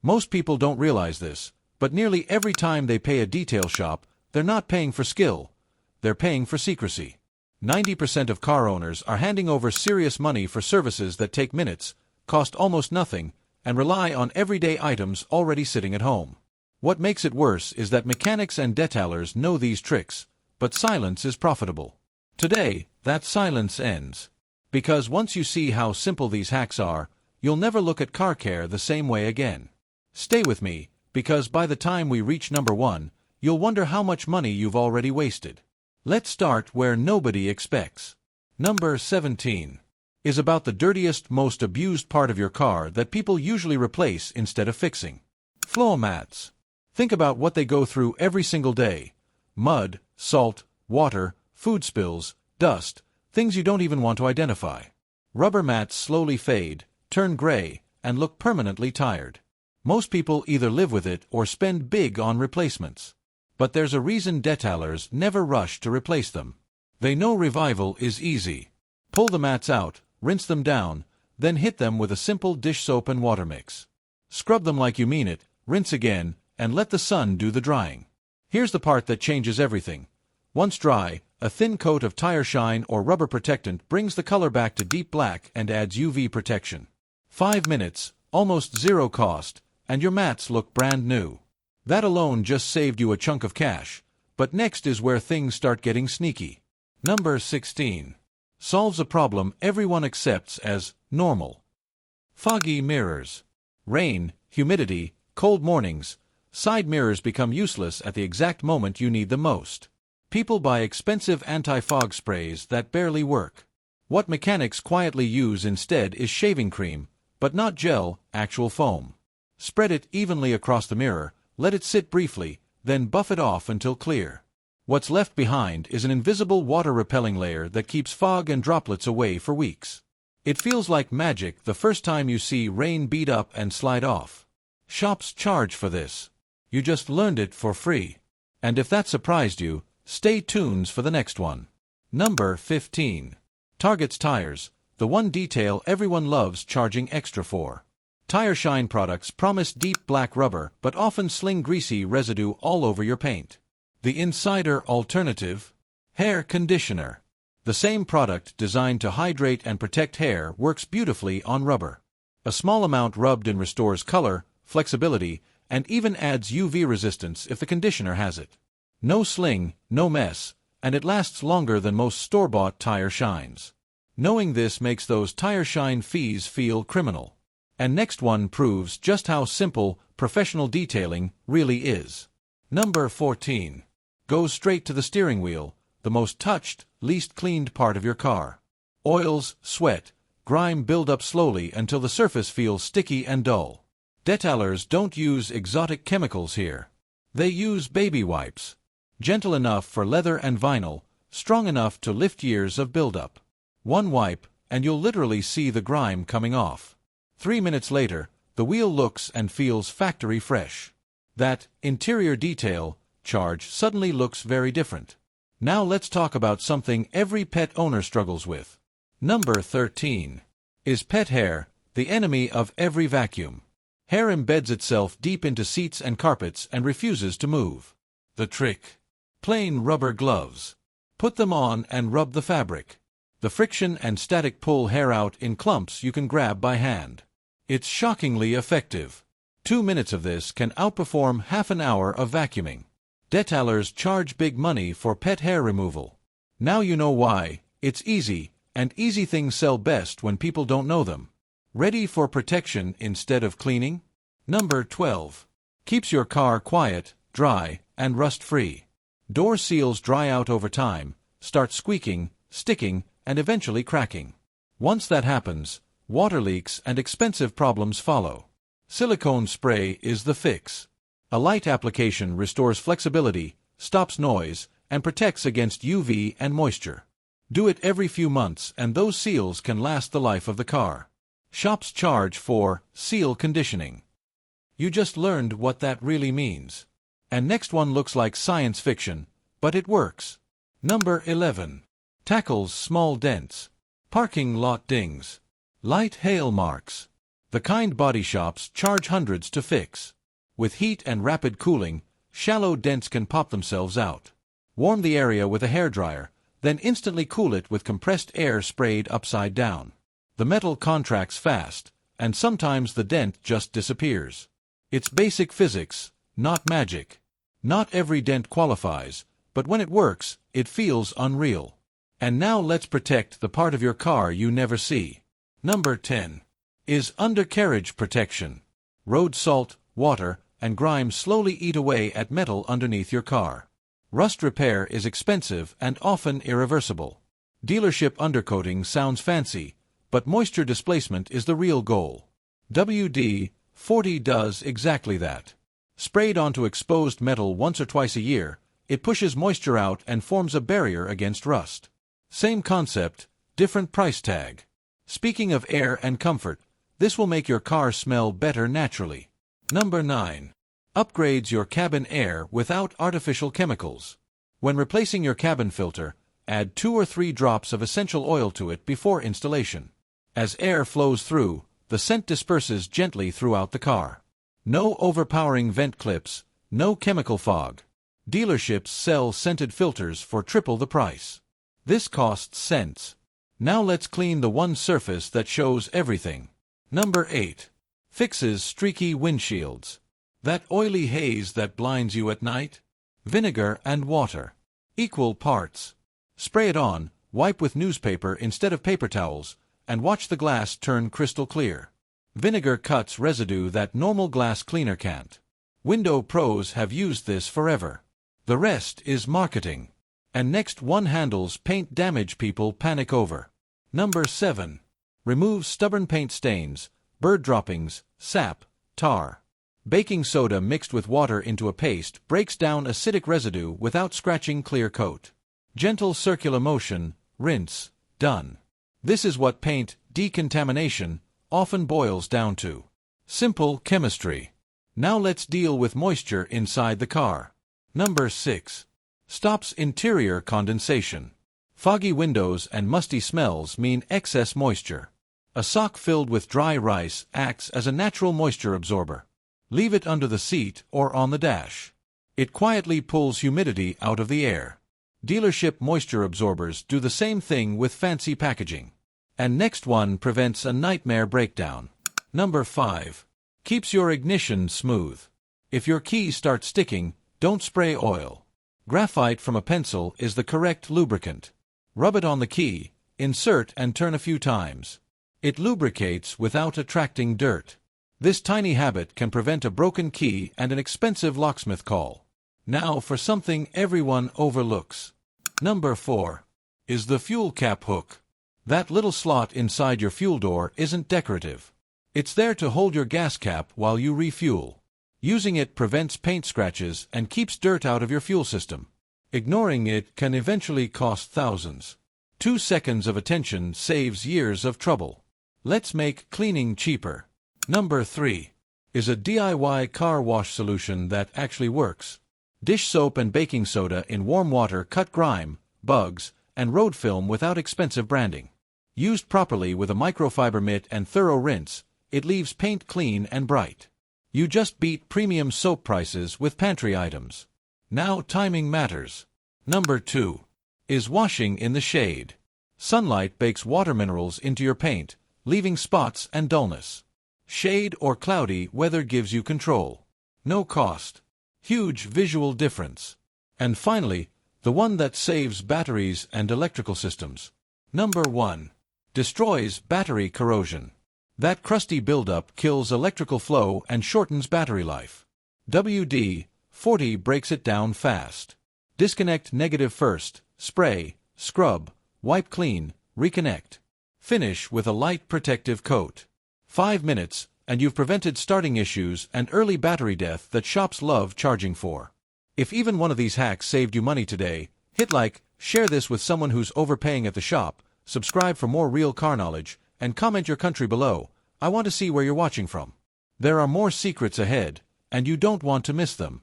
Most people don't realize this, but nearly every time they pay a detail shop, they're not paying for skill, they're paying for secrecy. 90% of car owners are handing over serious money for services that take minutes, cost almost nothing, and rely on everyday items already sitting at home. What makes it worse is that mechanics and detailers know these tricks, but silence is profitable. Today, that silence ends. Because once you see how simple these hacks are, you'll never look at car care the same way again. Stay with me, because by the time we reach number 1, you'll wonder how much money you've already wasted. Let's start where nobody expects. Number 17 is about the dirtiest, most abused part of your car that people usually replace instead of fixing. Floor mats. Think about what they go through every single day. Mud, salt, water, food spills, dust, things you don't even want to identify. Rubber mats slowly fade, turn gray, and look permanently tired. Most people either live with it or spend big on replacements. But there's a reason detailers never rush to replace them. They know revival is easy. Pull the mats out, rinse them down, then hit them with a simple dish soap and water mix. Scrub them like you mean it, rinse again, and let the sun do the drying. Here's the part that changes everything. Once dry, a thin coat of tire shine or rubber protectant brings the color back to deep black and adds UV protection. 5 minutes, almost zero cost, and your mats look brand new. That alone just saved you a chunk of cash, but next is where things start getting sneaky. Number 16 solves a problem everyone accepts as normal. Foggy mirrors. Rain, humidity, cold mornings, side mirrors become useless at the exact moment you need them most. People buy expensive anti-fog sprays that barely work. What mechanics quietly use instead is shaving cream, but not gel, actual foam. Spread it evenly across the mirror, let it sit briefly, then buff it off until clear. What's left behind is an invisible water-repelling layer that keeps fog and droplets away for weeks. It feels like magic the first time you see rain bead up and slide off. Shops charge for this. You just learned it for free. And if that surprised you, stay tuned for the next one. Number 15 targets tires, the one detail everyone loves charging extra for. Tire shine products promise deep black rubber but often sling greasy residue all over your paint. The insider alternative? Hair conditioner. The same product designed to hydrate and protect hair works beautifully on rubber. A small amount rubbed in restores color, flexibility, and even adds UV resistance if the conditioner has it. No sling, no mess, and it lasts longer than most store-bought tire shines. Knowing this makes those tire shine fees feel criminal. And next one proves just how simple professional detailing really is. Number 14 goes straight to the steering wheel, the most touched, least cleaned part of your car. Oils, sweat, grime build up slowly until the surface feels sticky and dull. Detailers don't use exotic chemicals here. They use baby wipes. Gentle enough for leather and vinyl, strong enough to lift years of buildup. One wipe, and you'll literally see the grime coming off. 3 minutes later, the wheel looks and feels factory fresh. That interior detail charge suddenly looks very different. Now let's talk about something every pet owner struggles with. Number 13 is pet hair, the enemy of every vacuum. Hair embeds itself deep into seats and carpets and refuses to move. The trick? Plain rubber gloves. Put them on and rub the fabric. The friction and static pull hair out in clumps you can grab by hand. It's shockingly effective. 2 minutes of this can outperform half an hour of vacuuming. Detailers charge big money for pet hair removal. Now you know why. It's easy, and easy things sell best when people don't know them. Ready for protection instead of cleaning? Number 12 keeps your car quiet, dry, and rust-free. Door seals dry out over time, start squeaking, sticking, and eventually cracking. Once that happens, water leaks and expensive problems follow. Silicone spray is the fix. A light application restores flexibility, stops noise, and protects against UV and moisture. Do it every few months and those seals can last the life of the car. Shops charge for seal conditioning. You just learned what that really means. And next one looks like science fiction, but it works. Number 11 tackles small dents, parking lot dings, light hail marks. The kind body shops charge hundreds to fix. With heat and rapid cooling, shallow dents can pop themselves out. Warm the area with a hairdryer, then instantly cool it with compressed air sprayed upside down. The metal contracts fast, and sometimes the dent just disappears. It's basic physics, not magic. Not every dent qualifies, but when it works, it feels unreal. And now let's protect the part of your car you never see. Number 10 is undercarriage protection. Road salt, water, and grime slowly eat away at metal underneath your car. Rust repair is expensive and often irreversible. Dealership undercoating sounds fancy, but moisture displacement is the real goal. WD-40 does exactly that. Sprayed onto exposed metal once or twice a year, it pushes moisture out and forms a barrier against rust. Same concept, different price tag. Speaking of air and comfort, this will make your car smell better naturally. Number 9. Upgrades your cabin air without artificial chemicals. When replacing your cabin filter, add 2 or 3 drops of essential oil to it before installation. As air flows through, the scent disperses gently throughout the car. No overpowering vent clips, no chemical fog. Dealerships sell scented filters for triple the price. This costs cents. Now let's clean the one surface that shows everything. Number 8. Fixes streaky windshields. That oily haze that blinds you at night? Vinegar and water. Equal parts. Spray it on, wipe with newspaper instead of paper towels, and watch the glass turn crystal clear. Vinegar cuts residue that normal glass cleaner can't. Window pros have used this forever. The rest is marketing. And next one handles paint damage people panic over. Number 7. Removes stubborn paint stains, bird droppings, sap, tar. Baking soda mixed with water into a paste breaks down acidic residue without scratching clear coat. Gentle circular motion, rinse, done. This is what paint decontamination often boils down to. Simple chemistry. Now let's deal with moisture inside the car. Number 6. Stops interior condensation. Foggy windows and musty smells mean excess moisture. A sock filled with dry rice acts as a natural moisture absorber. Leave it under the seat or on the dash. It quietly pulls humidity out of the air. Dealership moisture absorbers do the same thing with fancy packaging. And next one prevents a nightmare breakdown. Number 5. Keeps your ignition smooth. If your key starts sticking, don't spray oil. Graphite from a pencil is the correct lubricant. Rub it on the key, insert and turn a few times. It lubricates without attracting dirt. This tiny habit can prevent a broken key and an expensive locksmith call. Now for something everyone overlooks. Number 4 is the fuel cap hook. That little slot inside your fuel door isn't decorative. It's there to hold your gas cap while you refuel. Using it prevents paint scratches and keeps dirt out of your fuel system. Ignoring it can eventually cost thousands. 2 seconds of attention saves years of trouble. Let's make cleaning cheaper. Number 3 is a DIY car wash solution that actually works. Dish soap and baking soda in warm water cut grime, bugs, and road film without expensive branding. Used properly with a microfiber mitt and thorough rinse, it leaves paint clean and bright. You just beat premium soap prices with pantry items. Now timing matters. Number 2 is washing in the shade. Sunlight bakes water minerals into your paint, leaving spots and dullness. Shade or cloudy weather gives you control. No cost. Huge visual difference. And finally, the one that saves batteries and electrical systems. Number 1 destroys battery corrosion. That crusty buildup kills electrical flow and shortens battery life. WD-40 breaks it down fast. Disconnect negative first, spray, scrub, wipe clean, reconnect. Finish with a light protective coat. 5 minutes, and you've prevented starting issues and early battery death that shops love charging for. If even one of these hacks saved you money today, hit like, share this with someone who's overpaying at the shop, subscribe for more real car knowledge, and comment your country below. I want to see where you're watching from. There are more secrets ahead, and you don't want to miss them.